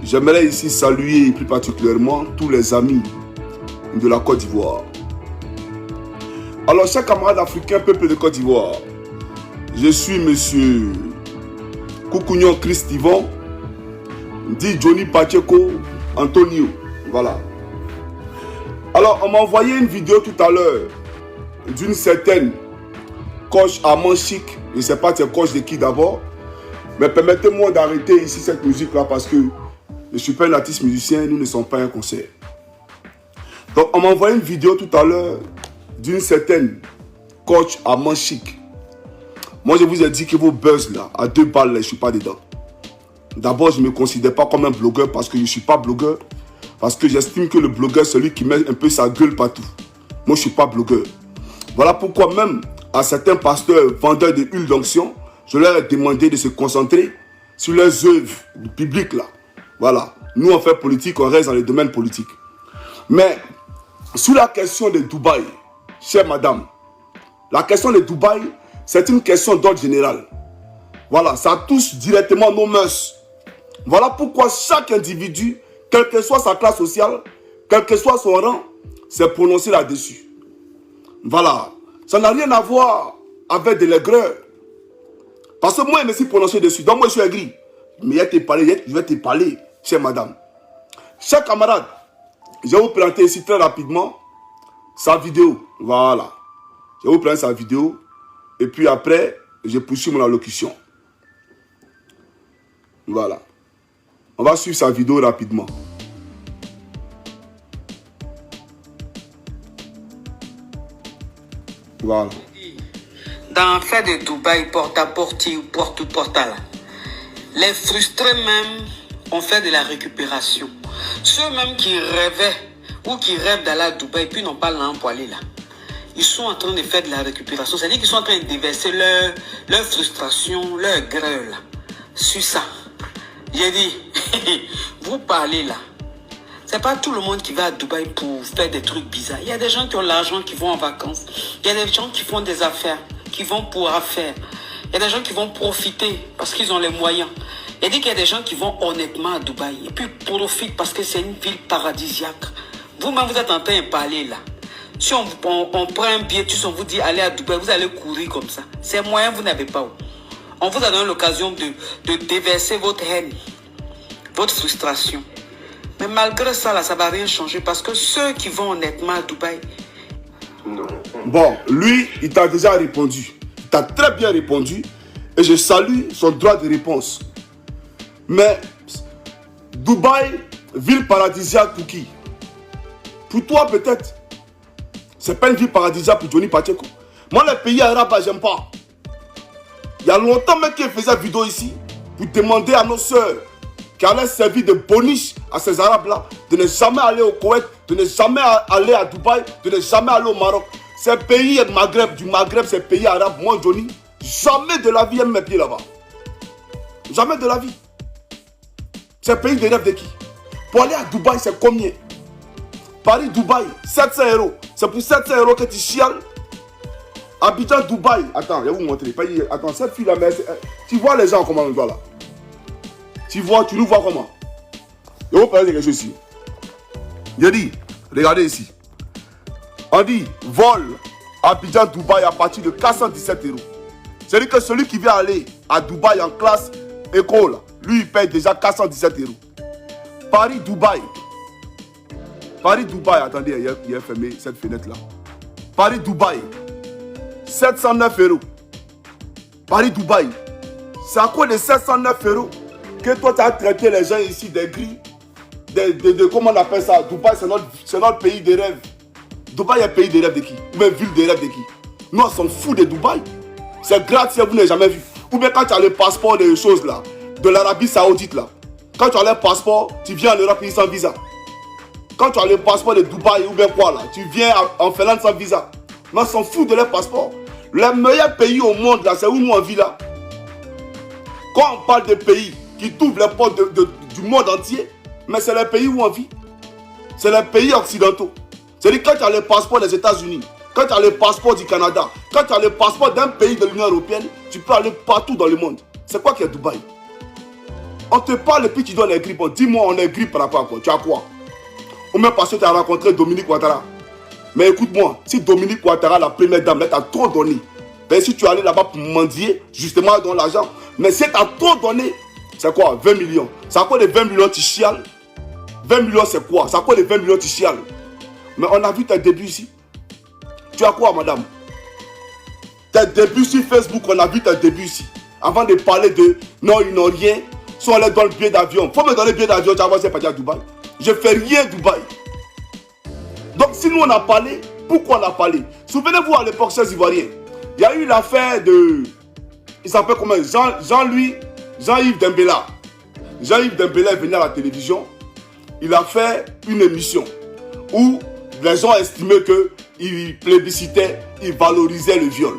J'aimerais ici saluer plus particulièrement tous les amis de la Côte d'Ivoire. Alors, chers camarades africains, peuple de Côte d'Ivoire, je suis monsieur Koukounion Christ-Yvon, dit Johnny Pacheco Antonio. Voilà. Alors, on m'a envoyé une vidéo tout à l'heure d'une certaine coach à Manchic. Je ne sais pas c'est coach de qui d'abord. Mais permettez-moi d'arrêter ici cette musique-là parce que je ne suis pas un artiste musicien, nous ne sommes pas un concert. Donc, on m'a envoyé une vidéo tout à l'heure d'une certaine coach à Manchic. Moi, je vous ai dit que vos buzz là, à 2 balles, là, je ne suis pas dedans. D'abord, je ne me considère pas comme un blogueur parce que je ne suis pas blogueur. Parce que j'estime que le blogueur, c'est celui qui met un peu sa gueule partout. Moi, je ne suis pas blogueur. Voilà pourquoi même à certains pasteurs vendeurs de huile d'onction, je leur ai demandé de se concentrer sur leurs œuvres publiques là. Voilà. Nous, on fait politique, on reste dans le domaine politique. Mais, sur la question de Dubaï, chère madame, la question de Dubaï, c'est une question d'ordre général. Voilà, ça touche directement nos mœurs. Voilà pourquoi chaque individu, quelle que soit sa classe sociale, quel que soit son rang, s'est prononcé là-dessus. Voilà. Ça n'a rien à voir avec de l'aigreur. Parce que moi, je me suis prononcé dessus. Donc moi, je suis aigri. Mais je vais te parler, chère madame. Chers camarades, je vais vous présenter ici très rapidement sa vidéo. Voilà. Je vais vous présenter sa vidéo. Et puis après, je poursuis mon allocution. Voilà. On va suivre sa vidéo rapidement. Voilà. Dans l'affaire de Dubaï, porte-à-porte ou porte-à-là, les frustrés même ont fait de la récupération. Ceux-mêmes qui rêvaient ou qui rêvent d'aller à Dubaï puis n'ont pas l'âme pour aller là, ils sont en train de faire de la récupération. C'est-à-dire qu'ils sont en train de déverser leur frustration, leur grève là, sur ça. J'ai dit, vous parlez là. C'est pas tout le monde qui va à Dubaï pour faire des trucs bizarres. Il y a des gens qui ont l'argent, qui vont en vacances. Il y a des gens qui font des affaires, qui vont pour affaires. Il y a des gens qui vont profiter parce qu'ils ont les moyens. Il dit qu'il y a des gens qui vont honnêtement à Dubaï et puis profitent parce que c'est une ville paradisiaque. Vous-même, vous êtes en train de parler là. Si on prend un billet, on vous dit allez à Dubaï, vous allez courir comme ça. Ces moyens, vous n'avez pas. On vous a donné l'occasion de déverser votre haine, votre frustration. Mais malgré ça, là, ça ne va rien changer parce que ceux qui vont honnêtement à Dubaï... Non. Bon, lui, il t'a déjà répondu. Il t'a très bien répondu. Et je salue son droit de réponse. Mais, Dubaï, ville paradisiaque pour qui? Pour toi peut-être. C'est pas une ville paradisiaque pour Johnny Pacheco. Moi, les pays arabes, j'aime pas. Il y a longtemps même qu'il faisait vidéo ici pour demander à nos sœurs qui allaient servir de boniche à ces arabes-là de ne jamais aller au Koweït, de ne jamais aller à Dubaï, de ne jamais aller au Maroc. Ces pays du Maghreb, ces pays arabes, moi, Johnny, jamais de la vie, j'aime mes pieds là-bas. Jamais de la vie. C'est un pays de rêve de qui? Pour aller à Dubaï, c'est combien? Paris-Dubaï, 700 €. C'est pour 700 € que tu chiales. Abidjan, Dubaï. Attends, je vais vous montrer. Attends, cette fille-là, tu vois les gens comment on voit là? Tu nous vois comment? Je vais vous parler de quelque chose ici. Je dis, regardez ici. On dit, vol Abidjan, Dubaï à partir de 417 €. C'est-à-dire que celui qui vient aller à Dubaï en classe école, lui, il paye déjà 417 €. Paris-Dubaï. Paris-Dubaï, attendez, il a fermé cette fenêtre-là. Paris-Dubaï, 709 €. Paris-Dubaï, c'est à cause de 709 € que toi, tu as traité les gens ici des gris. Comment on appelle ça? Dubaï, c'est notre pays de rêve. Dubaï est un pays de rêve de qui? Ou même ville de rêve de qui? Nous, on s'en fout de Dubaï. C'est gratuit, vous n'avez jamais vu. Ou bien quand tu as le passeport des choses là, de l'Arabie Saoudite là. Quand tu as le passeport, tu viens en Europe sans visa. Quand tu as le passeport de Dubaï ou bien quoi là, tu viens en Finlande sans visa. Mais on s'en fout de leur passeport. Le meilleur pays au monde là, c'est où nous on vit là. Quand on parle de pays qui t'ouvrent les portes du monde entier, mais c'est les pays où on vit. C'est les pays occidentaux. C'est-à-dire quand tu as le passeport des États-Unis, quand tu as le passeport du Canada, quand tu as le passeport d'un pays de l'Union européenne, tu peux aller partout dans le monde. C'est quoi qui est Dubaï? On te parle et puis tu donnes les grilles. Bon, dis-moi, on est grille par rapport à quoi? Tu as quoi? Ou même parce que tu as rencontré Dominique Ouattara. Mais écoute-moi, si Dominique Ouattara, la première dame, là, t'a trop donné. Ben, si tu es allé là-bas pour mendier, justement, dans l'argent. Mais si t'as trop donné, c'est quoi? 20 millions. C'est quoi les 20 millions tu chiales? 20 millions, c'est quoi? C'est quoi les 20 millions tu chiales? Mais on a vu tes débuts ici. Tu as quoi, madame? Tes débuts sur Facebook, on a vu tes débuts ici. Avant de parler de non, ils n'ont rien. Si on leur donne le billet d'avion, faut me donner le billet d'avion, tu vas voir si c'est pas à Dubaï. Je fais rien à Dubaï. Donc, si nous on a parlé, pourquoi on a parlé? Souvenez-vous à l'époque, ces Ivoiriens, il y a eu l'affaire de. Il s'appelle comment? Jean-Yves Dembélé. Jean-Yves Dembélé est venu à la télévision. Il a fait une émission où les gens estimaient qu'il plébiscitait, il valorisait le viol.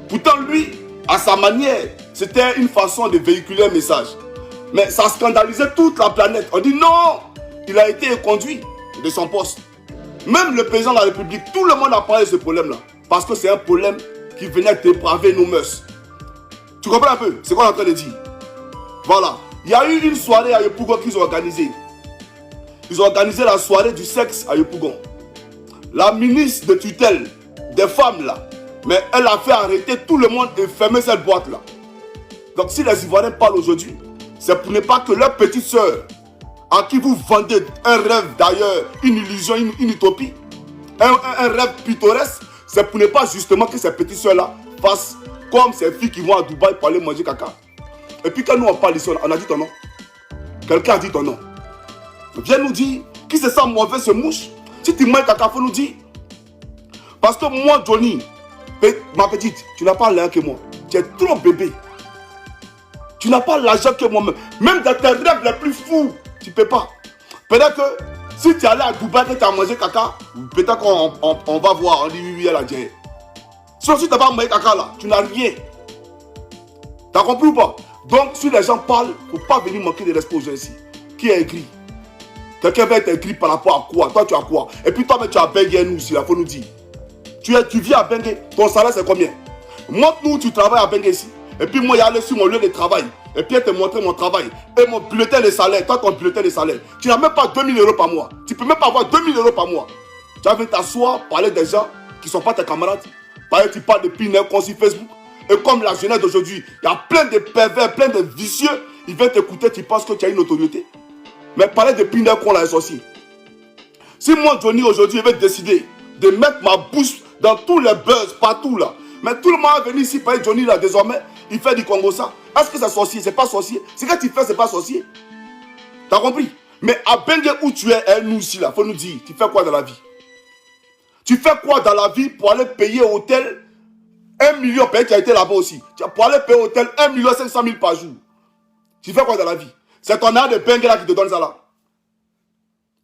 Pourtant, lui, à sa manière, c'était une façon de véhiculer un message. Mais ça scandalisait toute la planète. On dit non, il a été conduit de son poste. Même le président de la République, tout le monde a parlé de ce problème-là. Parce que c'est un problème qui venait dépraver nos mœurs. Tu comprends un peu ce qu'on est en train de dire? Voilà. Il y a eu une soirée à Yopougon qu'ils ont organisée. Ils ont organisé la soirée du sexe à Yopougon. La ministre de tutelle des femmes là, mais elle a fait arrêter tout le monde et fermer cette boîte là. Donc si les Ivoiriens parlent aujourd'hui, c'est pour ne pas que leur petite soeur, à qui vous vendez un rêve d'ailleurs, une illusion, une utopie, un rêve pittoresque, c'est pour ne pas justement que ces petites soeurs là fassent comme ces filles qui vont à Dubaï pour aller manger caca. Et puis quand nous on parle ici, on a dit ton nom. Quelqu'un a dit ton nom. Viens nous dire, qui se sent mauvais se mouche? Si tu manges caca, il faut nous dire. Parce que moi, Johnny, ma petite, tu n'as pas l'air que moi. Tu es trop bébé. Tu n'as pas l'argent que moi-même. Même dans tes rêves les plus fous, tu ne peux pas. Peut-être que si tu es allé à Dubaï et tu as mangé caca, peut-être qu'on va voir. On dit oui, elle a dit. Sinon, si tu n'as pas mangé caca là, tu n'as rien. Tu as compris ou pas? Donc, si les gens parlent, il ne faut pas venir manquer de respect aux gens ici. Qui est écrit? Quelqu'un va être écrit par rapport à quoi? Toi, tu as quoi? Et puis toi, tu as Bengue, nous aussi, il faut nous dire. Tu vis à Bengue, ton salaire c'est combien? Montre-nous, tu travailles à Bengue ici. Et puis moi, il y a sur mon lieu de travail. Et puis elle te montrer mon travail. Et mon bulletin de salaire. Toi, ton bulletin de salaire. Tu n'as même pas 2000 € par mois. Tu ne peux même pas avoir 2000 € par mois. Tu vas venir t'asseoir, parler des gens qui ne sont pas tes camarades. Tu parles de pineurs comme sur Facebook. Et comme la jeunesse d'aujourd'hui, il y a plein de pervers, plein de vicieux. Ils viennent t'écouter, tu penses que tu as une autorité. Mais parler de pineurs qu'on l'a sorti. Si moi, Johnny, aujourd'hui, je vais décider de mettre ma bouche dans tous les buzz, partout là. Mais tout le monde est venu ici parler de Johnny là, désormais, il fait du Congo ça. Est-ce que c'est sorcier? C'est pas sorcier. Ce que tu fais, c'est pas sorcier. T'as compris? Mais à Bengue où tu es, nous ici là, faut nous dire, tu fais quoi dans la vie? Tu fais quoi dans la vie pour aller payer au hôtel 1 million, peut-être tu as été là-bas aussi. Pour aller payer au hôtel 1 500 000 par jour. Tu fais quoi dans la vie? C'est ton argent de Bengue là qui te donne ça là.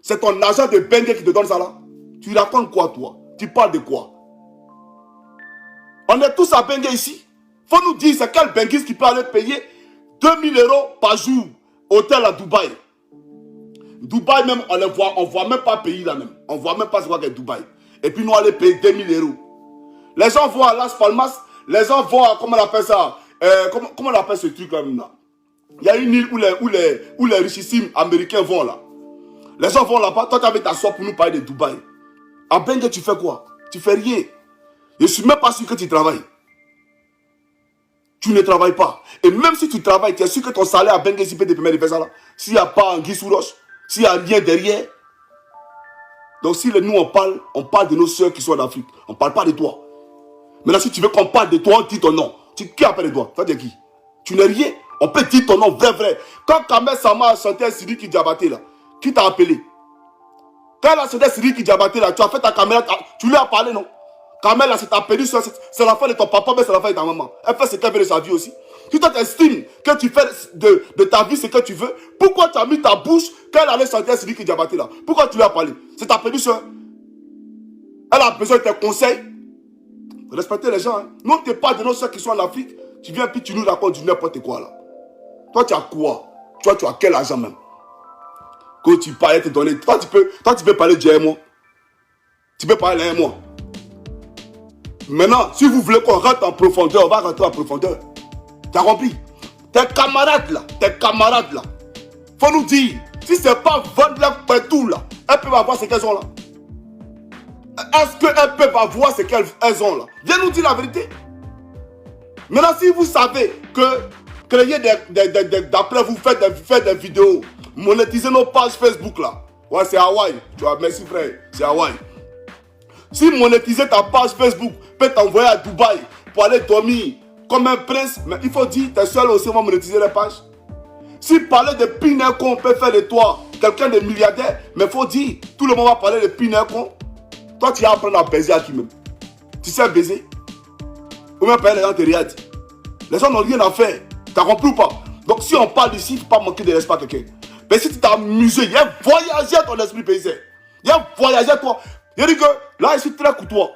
C'est ton argent de Bengue qui te donne ça là. Tu racontes quoi toi? Tu parles de quoi? On est tous à Bengue ici. Faut nous dire c'est quel benguiste qui peut aller payer 2000 € par jour hôtel à Dubaï. Dubaï même on voit même pas pays là même. On voit même pas ce qu'est Dubaï. Et puis nous aller payer 2000 €. Les gens vont à Las Palmas, les gens vont à, comment on appelle ça, comment on appelle ce truc là maintenant? Il y a une île où les richissimes américains vont là. Les gens vont là-bas, toi tu avais t'asseoir pour nous parler de Dubaï. À Bengue tu fais quoi? Tu fais rien. Je ne suis même pas sûr que tu travailles. Tu ne travailles pas. Et même si tu travailles, tu es sûr que ton salaire à Bengue peut te permettre de faire ça là. S'il n'y a pas Anguille sous roche, s'il n'y a rien derrière. Donc si nous on parle de nos soeurs qui sont en Afrique. On ne parle pas de toi. Maintenant si tu veux qu'on parle de toi, on dit ton nom. Qui appelle toi? Ça dit qui? Tu n'es rien. On peut dire ton nom vrai. Quand Kamel Sama a chanté un Sidiki Diabaté là, qui t'a appelé? Quand elle a chanté Sidiki Diabaté là, tu as fait ta caméra, tu lui as parlé non? Kamel là, c'est ta perdu, c'est la fin de ton papa, mais c'est la fin de ta maman. Elle fait ce qu'elle veut de sa vie aussi. Si toi t'estimes que tu fais de ta vie ce que tu veux, pourquoi tu as mis ta bouche quand elle allait chanter Sidiki Diabaté là? Pourquoi tu lui as parlé? C'est ta perdu, soeur. Elle a besoin de tes conseils. Respectez les gens. Hein. Nous, on ne te parle de nos soeurs qui sont en Afrique. Tu viens puis tu nous racontes du n'importe quoi là. Toi, tu as quoi? Toi, tu as quel argent même? Quand tu parles, te donner. Toi, tu peux parler de moi. Tu peux parler de moi. Maintenant, si vous voulez qu'on rentre en profondeur, on va rentrer en profondeur. Tu as compris? tes camarades là, faut nous dire, si c'est pas vendre leur partout là, elles peuvent avoir ce qu'elles ont là. Est-ce qu'elles peuvent avoir ce qu'elles ont là? Viens nous dire la vérité. Maintenant, si vous savez que d'après vous faites des vidéos, monétiser nos pages Facebook là. Ouais, c'est Hawaï. Tu vois, merci frère, c'est Hawaï. Si monétiser ta page Facebook peut t'envoyer à Dubaï pour aller dormir comme un prince, mais il faut dire, t'es seul aussi, on va monétiser les pages. Si parler de Pinecon peut faire de toi quelqu'un de milliardaire, mais il faut dire, tout le monde va parler de Pinecon. Toi, tu vas apprendre à baiser à qui même? Tu sais baiser? Ou même parler les gens te regardent. Les gens n'ont rien à faire. T'as compris ou pas? Donc, si on parle ici, il ne faut pas manquer de respect à quelqu'un. Mais si tu t'es amusé, il y a voyagé à ton esprit paysan. Il y a voyagé à toi. Il dit que là, je suis très courtois.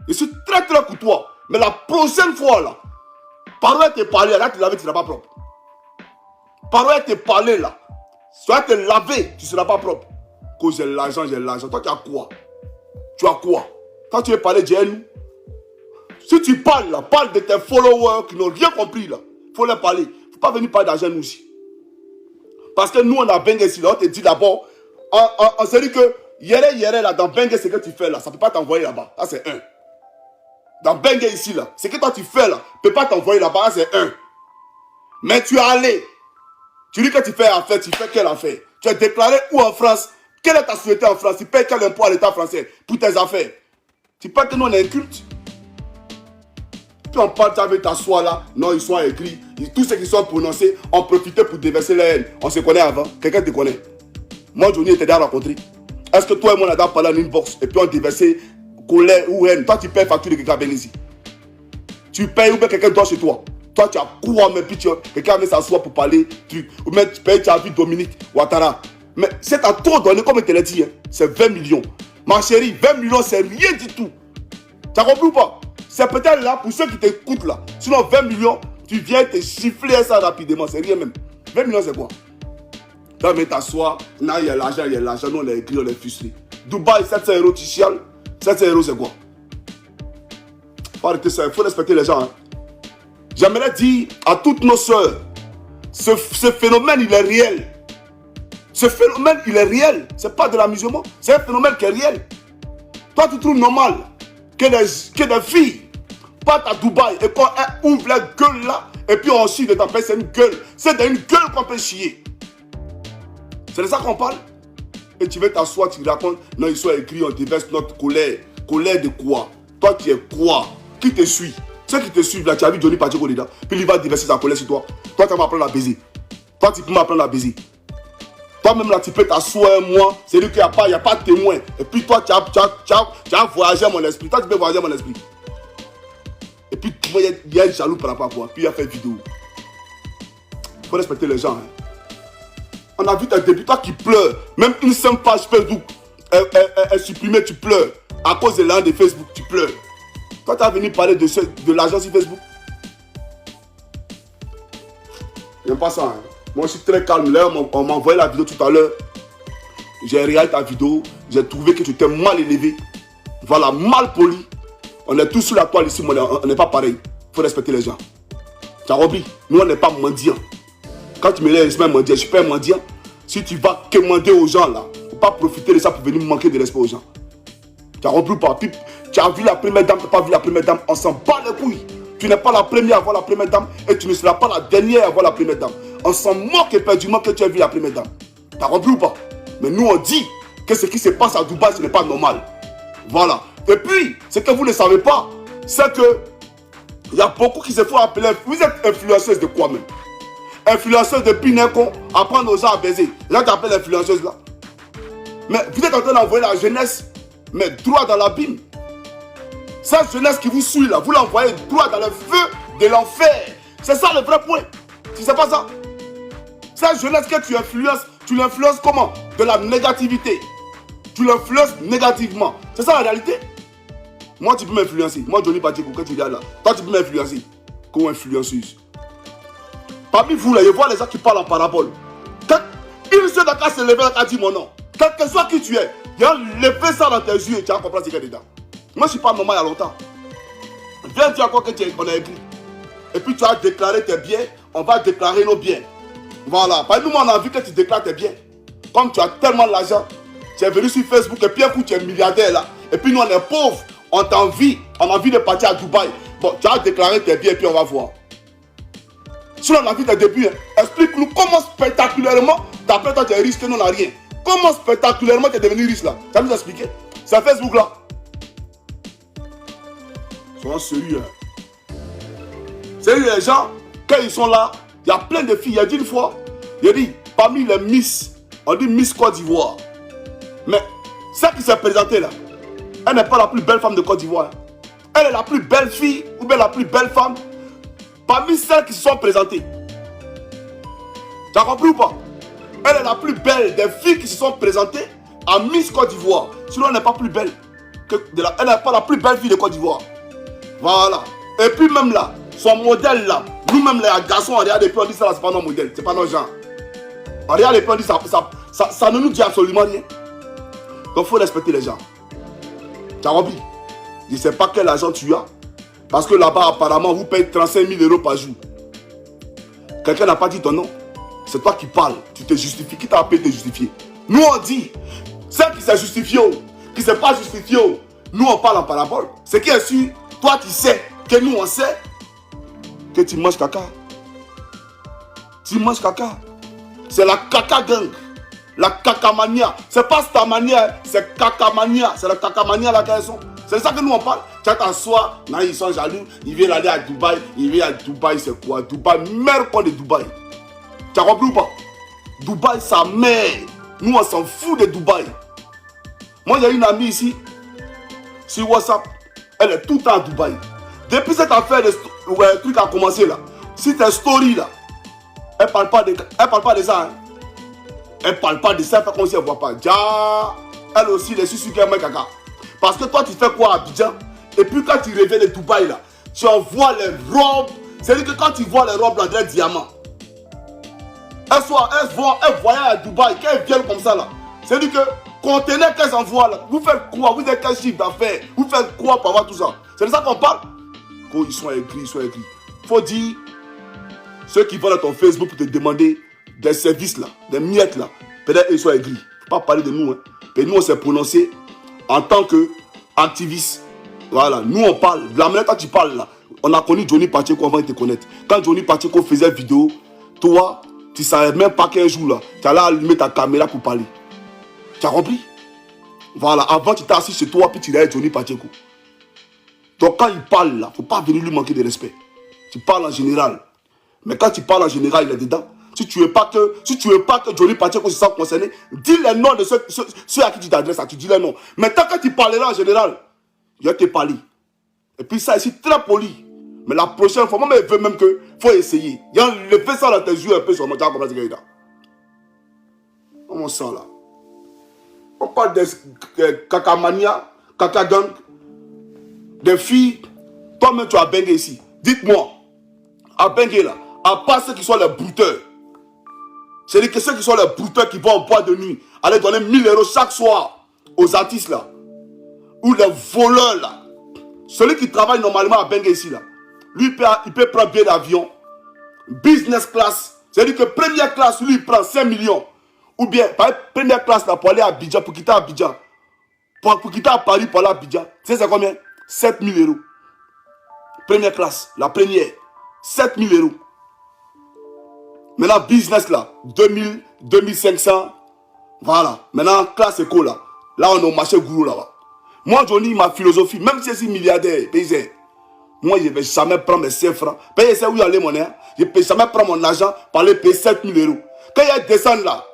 Je suis très courtois. Mais la prochaine fois, là, par où elle te parler, là, tu laver, tu ne seras pas propre. Par où elle te parler, là, soit te laver, tu ne seras pas propre. Quand j'ai l'argent, j'ai l'argent. Toi, tu as quoi? Tu as quoi? Quand tu veux parler de nous, si tu parles, là, parle de tes followers qui n'ont rien compris, là. Il faut leur parler. Il ne faut pas venir parler d'argent, nous aussi. Parce que nous, on a Bengue ici, là, on te dit d'abord, on se dit que, hier, là, dans Bengue, ce que tu fais, là, ça ne peut pas t'envoyer là-bas. Ça, c'est un. Dans Bengue ici, là, ce que toi, tu fais, là, ne peut pas t'envoyer là-bas, ça, c'est un. Mais tu es allé. Tu dis que tu fais affaire, tu fais quelle affaire? Tu es déclaré où en France? Quelle est ta société en France? Tu payes quel impôt à l'État français pour tes affaires? Tu penses que nous, on est un culte? Puis on parle, tu avais t'asseoir là, non, ils sont écrits. Tous ceux qui sont prononcés ont profité pour déverser la haine. On se connaît avant. Quelqu'un te connaît. Moi, Johnny, était déjà rencontré. Est-ce que toi et moi, on a déjà parlé en inbox et puis on déversé colère ou haine? Toi, tu payes facture de quelqu'un ici. Tu payes ou bien quelqu'un doit chez toi. Toi, tu as quoi, mais puis quelqu'un vient s'asseoir pour parler, truc. Ou même tu payes, tu as vu Dominique Ouattara. Mais c'est à trop donné, comme je te l'ai dit, hein, c'est 20 millions. Ma chérie, 20 millions, c'est rien du tout. Tu as compris ou pas? C'est peut-être là pour ceux qui t'écoutent là. Sinon, 20 millions, tu viens te chiffler ça rapidement. C'est rien même. 20 millions, c'est quoi? Tu vas t'asseoir. Là, il y a l'argent, Nous, on l'a écrit, on l'a frustré. Dubaï, 700 €, tu chiales. 700 €, c'est quoi? Faut arrêter ça. Il faut respecter les gens. Hein. J'aimerais dire à toutes nos soeurs, ce phénomène, il est réel. Ce phénomène, il est réel. Ce n'est pas de l'amusement. C'est un phénomène qui est réel. Toi, tu trouves normal que des filles partent à Dubaï et qu'on ouvre la gueule là, et puis on chie de ta paix, c'est une gueule. C'est d'une gueule qu'on peut chier. C'est de ça qu'on parle. Et tu veux t'asseoir, tu racontes, non, ils sont écrits, on déverse notre colère. Colère de quoi? Toi, tu es quoi? Qui te suit? Ceux qui te suivent là, tu as vu Johnny Pacheco dedans, puis il va déverser sa colère sur toi. Toi, tu vas m'apprendre à baiser. Toi, tu peux m'apprendre à baiser. Toi-même là, tu peux t'asseoir un mois, c'est-à-dire qu'il n'y a pas de témoin. Et puis toi, tu as voyagé à mon esprit. Toi, tu peux voyager à mon esprit. Et puis, il y a un jaloux par rapport à quoi. Puis il a fait une vidéo. Il faut respecter les gens. Hein. On a vu tes débuts, toi qui pleures. Même une simple page Facebook est supprimée, tu pleures. À cause de l'un de Facebook, tu pleures. Toi, tu as venu parler de l'argent sur Facebook. J'aime pas ça. Hein. Moi, je suis très calme. Là, on m'a envoyé la vidéo tout à l'heure. J'ai regardé ta vidéo. J'ai trouvé que tu étais mal élevé. Voilà, mal poli. On est tous sur la toile ici, mais on n'est pas pareil. Il faut respecter les gens. Tu as compris? Nous, on n'est pas mendiants. Quand tu me laisses mendiant, je suis pas un mendiant. Si tu vas quémander aux gens là, il ne faut pas profiter de ça pour venir manquer de respect aux gens. Tu as compris ou pas? Puis, tu as vu la première dame, tu n'as pas vu la première dame. On s'en bat les couilles. Tu n'es pas la première à voir la première dame et tu ne seras pas la dernière à voir la première dame. On s'en moque éperdument que tu as vu la première dame. Tu as compris ou pas? Mais nous, on dit que ce qui se passe à Dubaï, ce n'est pas normal. Voilà. Et puis, ce que vous ne savez pas, c'est que il y a beaucoup qui se font appeler. Vous êtes influenceuse de quoi même? Influenceuse de Pinecon, apprendre aux gens à baiser. Là, tu appelles influenceuse là. Mais vous êtes en train d'envoyer la jeunesse, mais droit dans l'abîme. Cette jeunesse qui vous suit là, vous l'envoyez droit dans le feu de l'enfer. C'est ça le vrai point. Tu sais pas ça? Cette jeunesse que tu l'influences comment? De la négativité. Tu l'influences négativement. C'est ça la réalité. Moi, tu peux m'influencer. Moi, Johnny Pacheco, quand tu regardes là, toi, tu peux m'influencer. Comme influenceuse. Parmi vous, là, je vois les gens qui parlent en parabole. Quand une seule d'entre eux se lever, elle a dit mon nom. Quel que soit qui tu es, il a levé ça dans tes yeux et tu vas comprendre ce qu'il y a dedans. Moi, je ne suis pas normal il y a longtemps. Viens dire quoi que tu as écrit. Et puis tu as déclaré tes biens on va déclarer nos biens. Voilà. Parce que nous, on a envie que tu déclares tes biens. Comme tu as tellement d'argent, tu es venu sur Facebook et puis un coup, tu es milliardaire là. Et puis nous, on est pauvres. On a envie de partir à Dubaï. Bon, tu as déclaré tes biens et puis on va voir. Si on a vu tes débuts, hein, explique-nous comment spectaculairement, d'après toi, tu es riche que nous, on n'a rien. Comment spectaculairement tu es devenu riche là? Tu as nous expliquer? C'est Facebook là. Soyons sérieux. Hein. Sérieux, les gens, quand ils sont là, il y a plein de filles. Il y a dit une fois, il a dit, parmi les Miss, on dit Miss Côte d'Ivoire. Mais celle qui s'est présentée là, elle n'est pas la plus belle femme de Côte d'Ivoire. Hein. Elle est la plus belle fille ou bien la plus belle femme parmi celles qui se sont présentées. Tu as compris ou pas? Elle est la plus belle des filles qui se sont présentées à Miss Côte d'Ivoire. Sinon, elle n'est pas plus belle. Elle n'est pas la plus belle fille de Côte d'Ivoire. Voilà. Et puis même là, son modèle là, nous-mêmes les garçons, on regarde et puis on dit ça là, c'est pas notre modèle, c'est pas notre genre. On regarde et puis on dit ça ne nous dit absolument rien. Donc il faut respecter les gens. Tu as compris? Je ne sais pas quel argent tu as. Parce que là-bas, apparemment, vous payez 35 000 € par jour. Quelqu'un n'a pas dit ton nom. C'est toi qui parles. Tu te justifies. Qui t'a appelé te justifier? Nous, on dit, celle qui s'est justifiée, qui ne s'est pas justifiée, nous, on parle en parabole. Ce qui est sûr, toi, tu sais que nous, on sait que tu manges caca. Tu manges caca. C'est la caca gang. La cacamania. C'est pas ta manière, c'est cacamania. C'est la cacamania là qu'elles sont. C'est ça que nous on parle. Tu t'assois, ils sont jaloux, ils viennent aller à Dubaï. Ils viennent à Dubaï, c'est quoi? Dubaï, mère quoi de Dubaï? Tu as compris ou pas? Dubaï, sa mère. Nous on s'en fout de Dubaï. Moi j'ai une amie ici, sur WhatsApp, elle est tout le temps à Dubaï. Depuis cette affaire de truc a commencé là, si tes stories là, elle parle pas de ça. Hein. Elle parle pas de ça, elle fait comme si elle ne voit pas. Elle aussi, elle est sur qu'elle met caca. Parce que toi, tu fais quoi à Abidjan? Et puis quand tu reviens de Dubaï, là, tu envoies les robes. C'est-à-dire que quand tu vois les robes, là, des diamants. Elle voyage à Dubaï, quand elles viennent comme ça, là. C'est-à-dire que, conteneur qu'elles envoient, là, vous faites quoi? Vous êtes quel chiffre d'affaires? Vous faites quoi pour avoir tout ça? C'est de ça qu'on parle? Quand ils sont écrits, Il faut dire, ceux qui vont dans ton Facebook pour te demander des services, là, des miettes, là, peut-être ils sont aigris. Il ne faut pas parler de nous, hein. Et nous, on s'est prononcé en tant qu'activiste. Voilà, nous on parle. De la manière quand tu parles là, on a connu Johnny Pacheco avant de te connaître. Quand Johnny Pacheco faisait vidéo, toi, tu ne savais même pas qu'un jour là, tu allais allumer ta caméra pour parler. Tu as compris? Voilà, avant tu t'es assis chez toi, puis tu regardais Johnny Pacheco. Donc quand il parle là, il ne faut pas venir lui manquer de respect. Tu parles en général. Mais quand tu parles en général, il est dedans. Si tu ne veux pas que Johnny Pacheco se sente concerné, dis les noms de ceux à qui tu t'adresses, tu dis les noms. Mais tant que tu parleras en général, il va te parler. Et puis ça ici, très poli. Mais la prochaine fois, moi, je veux même que faut essayer. Il y a levé ça dans tes yeux un peu sur mon temps comme ça. Comment ça là? On parle de cacamania, cacagang, des filles. Toi-même, tu as bengué ici. Dites-moi, à bengué là, à part ceux qui sont les brouteurs. C'est-à-dire que ceux qui sont les brouteurs qui vont en boîte de nuit, aller donner 1000 € chaque soir aux artistes là. Ou les voleurs là. Celui qui travaille normalement à Bengue ici là. Lui, il peut prendre billet d'avion. Business class. C'est-à-dire que première classe, lui, il prend 5 millions. Ou bien, par première classe là, pour aller à Abidjan, pour quitter Abidjan. Pour quitter à Paris, pour aller à Abidjan. Tu sais c'est combien? 7 000 €. Première classe, la première. 7 000 €. Maintenant, business là, 2000, 2500. Voilà. Maintenant, classe éco là. Là, on est au marché gourou là-bas. Moi, Johnny, ma philosophie, même si je suis milliardaire, paysan, moi, je ne vais jamais prendre mes 5 francs. Payer ça où aller mon air. Je ne vais jamais prendre mon argent pour aller payer 7 000 €. Quand il y a descendre là,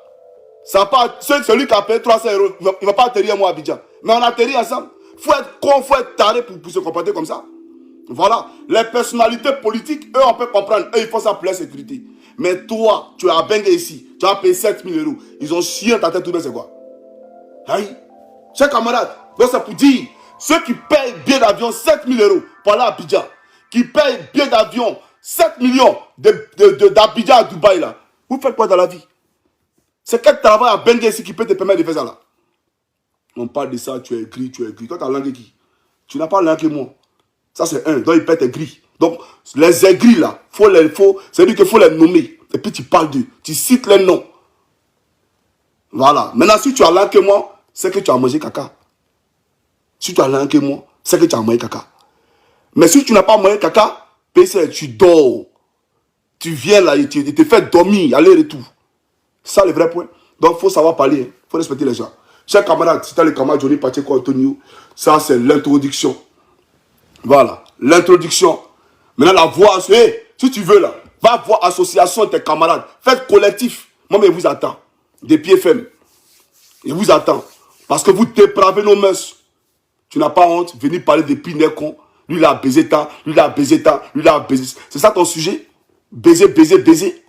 ça part, celui qui a payé 300 €, il ne va pas atterrir moi à Abidjan. Mais on atterrit ensemble. Il faut être con, il faut être taré pour se comporter comme ça. Voilà. Les personnalités politiques, eux, on peut comprendre. Eux, ils font ça pour la sécurité. Mais toi, tu as bengué ici. Tu as payé 7 000 €. Ils ont chié dans ta tête tout de même, c'est quoi? Aïe. Chers camarades, donc c'est pour dire, ceux qui payent billet d'avion 7 000 € pour aller à Abidjan, qui payent billet d'avion 7 millions d'Abidjan à Dubaï, là, vous faites quoi dans la vie? C'est quel travail à bengué ici qui peut te permettre de faire ça là? On parle de ça, tu es gris. Toi, tu as langue qui? Tu n'as pas langue que moi. Ça, c'est un. Donc, il peut être gris. Donc, les aigris là, c'est-à-dire qu'il faut les nommer. Et puis tu parles d'eux, tu cites les noms. Voilà. Maintenant, si tu as l'un que moi, c'est que tu as mangé caca. Si tu as l'un que moi, c'est que tu as mangé caca. Mais si tu n'as pas mangé caca, tu dors. Tu viens là, il te fait dormir, aller-retour. C'est ça le vrai point. Donc, il faut savoir parler. Il faut respecter les gens. Chers camarades, si tu as le camarade Johnny Pacheco Antonio, ça c'est l'introduction. Voilà, l'introduction. Maintenant, la voix, si tu veux là, va voir association de tes camarades. Faites collectif. Moi, mais je vous attends. Des pieds fermes. Je vous attends. Parce que vous dépravez nos mœurs. Tu n'as pas honte. Venir parler des pinecons. Lui, il a baisé tant. Lui, il a baisé tant. Lui, il a baisé. C'est ça ton sujet? Baiser, baiser, baiser.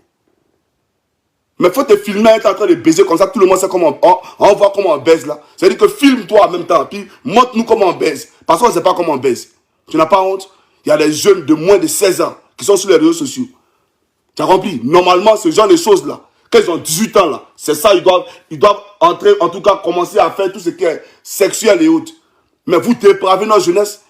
Mais il faut te filmer, être en train de baiser comme ça. Tout le monde sait comment on voit comment on baise là. C'est-à-dire que filme-toi en même temps. Puis montre-nous comment on baise. Parce qu'on ne sait pas comment on baise. Tu n'as pas honte? Il y a des jeunes de moins de 16 ans qui sont sur les réseaux sociaux. Tu as compris? Normalement, ce genre de choses-là, quand ils ont 18 ans, là, c'est ça, ils doivent entrer, en tout cas, commencer à faire tout ce qui est sexuel et autres. Mais vous dépravez notre jeunesse.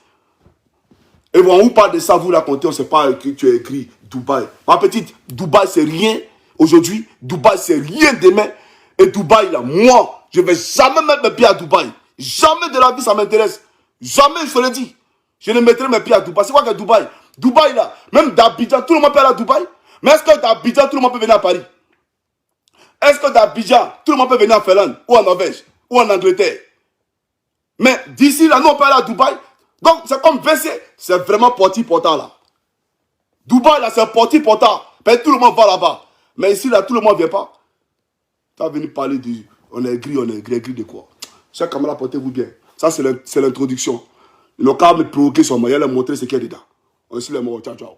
Et bon, on vous parle de ça, vous racontez, on ne sait pas que tu as écrit Dubaï. Ma petite, Dubaï, c'est rien aujourd'hui. Dubaï, c'est rien demain. Et Dubaï, là, moi, je ne vais jamais mettre mes pieds à Dubaï. Jamais de la vie, ça m'intéresse. Jamais, je te le dis. Je ne mettrai mes pieds à Dubaï. C'est quoi que Dubaï? Dubaï, là, même d'Abidjan, tout le monde peut aller à Dubaï. Mais est-ce que d'Abidjan, tout le monde peut venir à Paris? Est-ce que d'Abidjan, tout le monde peut venir en Finlande, ou en Norvège, ou en Angleterre? Mais d'ici, là, nous, on peut aller à Dubaï. Donc, c'est comme VC. C'est vraiment porti-portant, là. Dubaï, là, c'est porti-portant. Tout le monde va là-bas. Mais ici, là, tout le monde ne vient pas. Tu as venu parler de... On est gris de quoi? Chers camarades, portez-vous bien. Ça, c'est l'introduction. Ils n'ont qu'à me provoquer sur moi. Il y a leur montrer ce qu'il y a dedans. On est sur les mots. Ciao, ciao.